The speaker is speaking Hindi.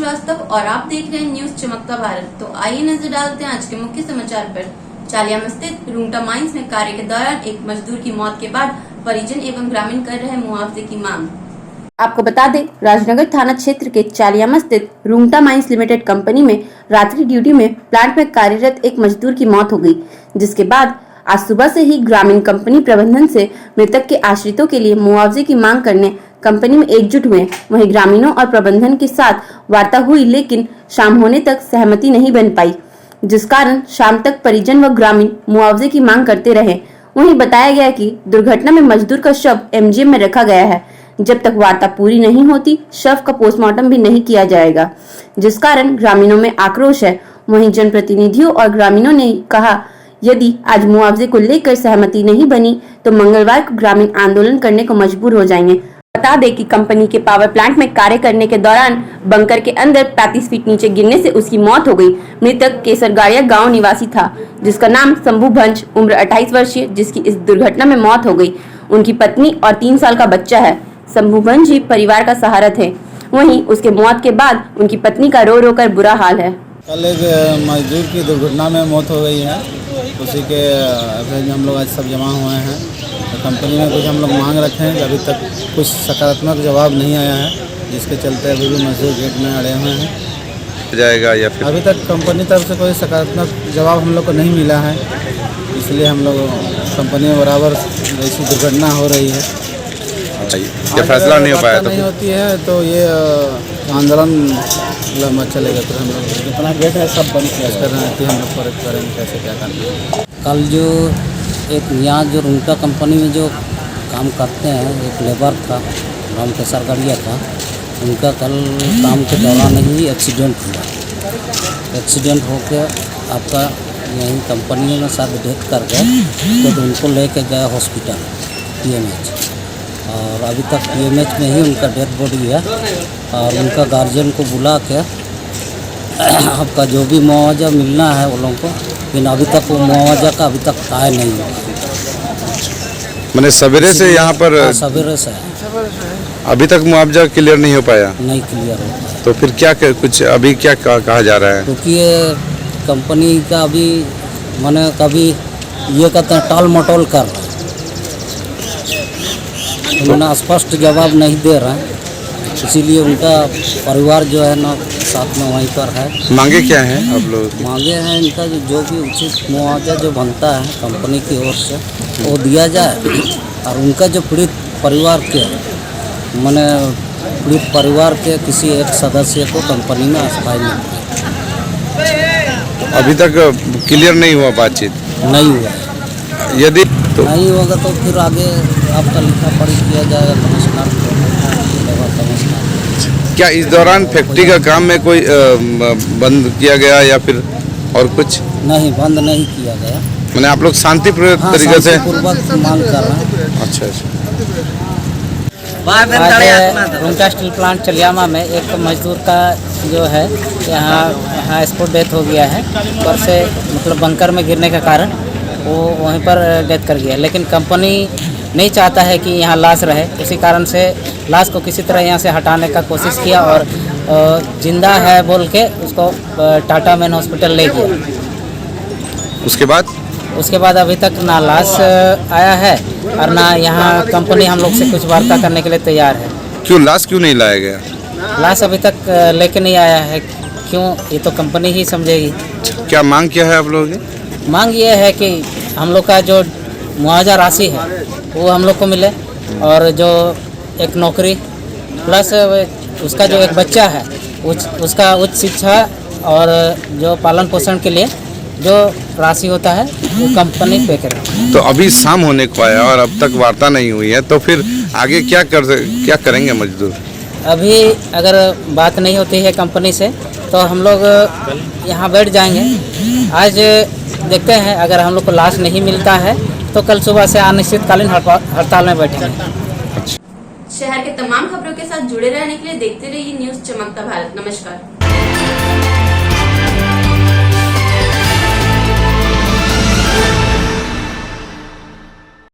श्रीवास्तव और आप देख रहे हैं न्यूज चमकता भारत। तो आइए नजर डालते हैं आज के मुख्य समाचार पर। चालियामा स्थित रूंगटा माइंस में कार्य के दौरान एक मजदूर की मौत के बाद परिजन एवं ग्रामीण कर रहे मुआवजे की मांग। आपको बता दें, राजनगर थाना क्षेत्र के चालियामा स्थित रूंगटा माइंस लिमिटेड कंपनी में रात्रि ड्यूटी में प्लांट में कार्यरत एक मजदूर की मौत हो गई, जिसके बाद आज सुबह से ही ग्रामीण कंपनी प्रबंधन से मृतक के आश्रितों के लिए मुआवजे की मांग करने कंपनी में एकजुट हुए। वहीं ग्रामीणों और प्रबंधन के साथ वार्ता हुई, लेकिन शाम होने तक सहमति नहीं बन पाई, जिस कारण शाम तक परिजन व ग्रामीण मुआवजे की मांग करते रहे। वहीं बताया गया कि दुर्घटना में मजदूर का शव एमजीएम में रखा गया है। जब तक वार्ता पूरी नहीं होती, शव का पोस्टमार्टम भी नहीं किया जाएगा, जिस कारण ग्रामीणों में आक्रोश है। वहीं जनप्रतिनिधियों और ग्रामीणों ने कहा, यदि आज मुआवजे को लेकर सहमति नहीं बनी तो मंगलवार को ग्रामीण आंदोलन करने को मजबूर हो जाएंगे। बता दें कि कंपनी के पावर प्लांट में कार्य करने के दौरान बंकर के अंदर 35 फीट नीचे गिरने से उसकी मौत हो गई। मृतक केसरगाड़िया गांव निवासी था, जिसका नाम शंभू भंज, उम्र 28 वर्षीय, जिसकी इस दुर्घटना में मौत हो गई। उनकी पत्नी और 3 साल का बच्चा है। शंभू भंज ही परिवार का सहारा थे। वहीं उसके मौत के बाद उनकी पत्नी का रो रो कर बुरा हाल है। कल एक मजदूर की दुर्घटना में मौत हो गई है। उसी के हम लोग आज सब जमा हुए हैं। तो कंपनी में कुछ हम लोग मांग रखे हैं, अभी तक कुछ सकारात्मक जवाब नहीं आया है, जिसके चलते अभी भी मजदूर गेट में अड़े हुए हैं। जाएगा या फिर अभी तक कंपनी तरफ से कोई सकारात्मक जवाब हम लोग को नहीं मिला है, इसलिए हम लोग कंपनी में बराबर ऐसी दुर्घटना हो रही है। क्या फैसला नहीं हो पाया? नहीं होती है तो ये आंदोलन लंबा चलेगा। तो हम लोग जितना गेट है सब बंद करना है, हम लोग फर्क करेंगे कैसे क्या करना। कल जो एक यहाँ जो रूंगटा कंपनी में जो काम करते हैं, एक लेबर था, राम केसरगाड़िया था, उनका कल काम के दौरान ही एक्सीडेंट हुआ। एक्सीडेंट होकर आपका यहीं कंपनी में साथ डेथ कर गए, तो उनको लेके गया हॉस्पिटल PMH, और अभी तक PMH में ही उनका डेड बॉडी है। और उनका गार्जियन को बुला के आपका जो भी मुआवजा मिलना है वो लोगों को, लेकिन अभी तक वो मुआवजा का अभी तक तय नहीं हुआ। मैंने सवेरे से यहाँ पर सवेरे से अभी तक मुआवजा क्लियर नहीं हो पाया। नहीं क्लियर हो पाया। तो फिर क्या कुछ अभी क्या कहा जा रहा है? क्योंकि ये कंपनी का अभी मैंने कभी ये कहते हैं टाल मटोल कर रहा है, उन्होंने स्पष्ट जवाब नहीं दे रहा है, इसीलिए उनका परिवार जो है ना साथ में वहीं पर है। मांगे क्या हैं आप लोग? मांगे हैं इनका जो भी उचित मुआवजा जो बनता है कंपनी की ओर से वो दिया जाए, और उनका जो पीड़ित परिवार के मैंने पीड़ित परिवार के किसी एक सदस्य को कंपनी में अस्थायी मिले। अभी तक क्लियर नहीं हुआ, बातचीत नहीं हुआ। यदि तो नहीं होगा तो फिर आगे आपका लिखा पढ़ी किया जाएगा कमिश्नर को। क्या इस दौरान फैक्ट्री का काम में कोई बंद किया गया या फिर और कुछ? नहीं, बंद नहीं किया गया। मैंने आप लोग शांतिपूर्वक तरीके से पूर्वक मांग कर रहे हैं। अच्छा। रूंगटा स्टील प्लांट चालियामा में एक मजदूर का जो है यहाँ स्पॉट डेथ हो गया है। ऊपर से मतलब बंकर में गिरने के कारण वो वहीं पर डेथ कर गया, लेकिन कंपनी नहीं चाहता है कि यहाँ लाश रहे। उसी कारण से लाश को किसी तरह यहाँ से हटाने का कोशिश किया और जिंदा है बोल के उसको टाटा मेन हॉस्पिटल ले गया। उसके बाद अभी तक ना लाश आया है और ना यहाँ कंपनी हम लोग से कुछ वार्ता करने के लिए तैयार है। लाश क्यों नहीं लाया गया? लाश अभी तक लेके नहीं आया है। क्यों, ये तो कंपनी ही समझेगी। क्या मांग क्या है आप लोगों की? मांग ये है कि हम लोग का जो मुआवजा राशि है वो हम लोग को मिले, और जो एक नौकरी प्लस उसका जो एक बच्चा है उसका उच्च शिक्षा और जो पालन पोषण के लिए जो राशि होता है वो कंपनी पे करे। तो अभी शाम होने को आया और अब तक वार्ता नहीं हुई है, तो फिर आगे क्या करेंगे मजदूर? अभी अगर बात नहीं होती है कंपनी से तो हम लोग यहाँ बैठ जाएंगे। आज देखते हैं, अगर हम लोग को लाश नहीं मिलता है तो कल सुबह से अनिश्चितकालीन हड़ताल में बैठेंगे। शहर के तमाम खबरों के साथ जुड़े रहने के लिए देखते रहिए न्यूज चमकता भारत। नमस्कार।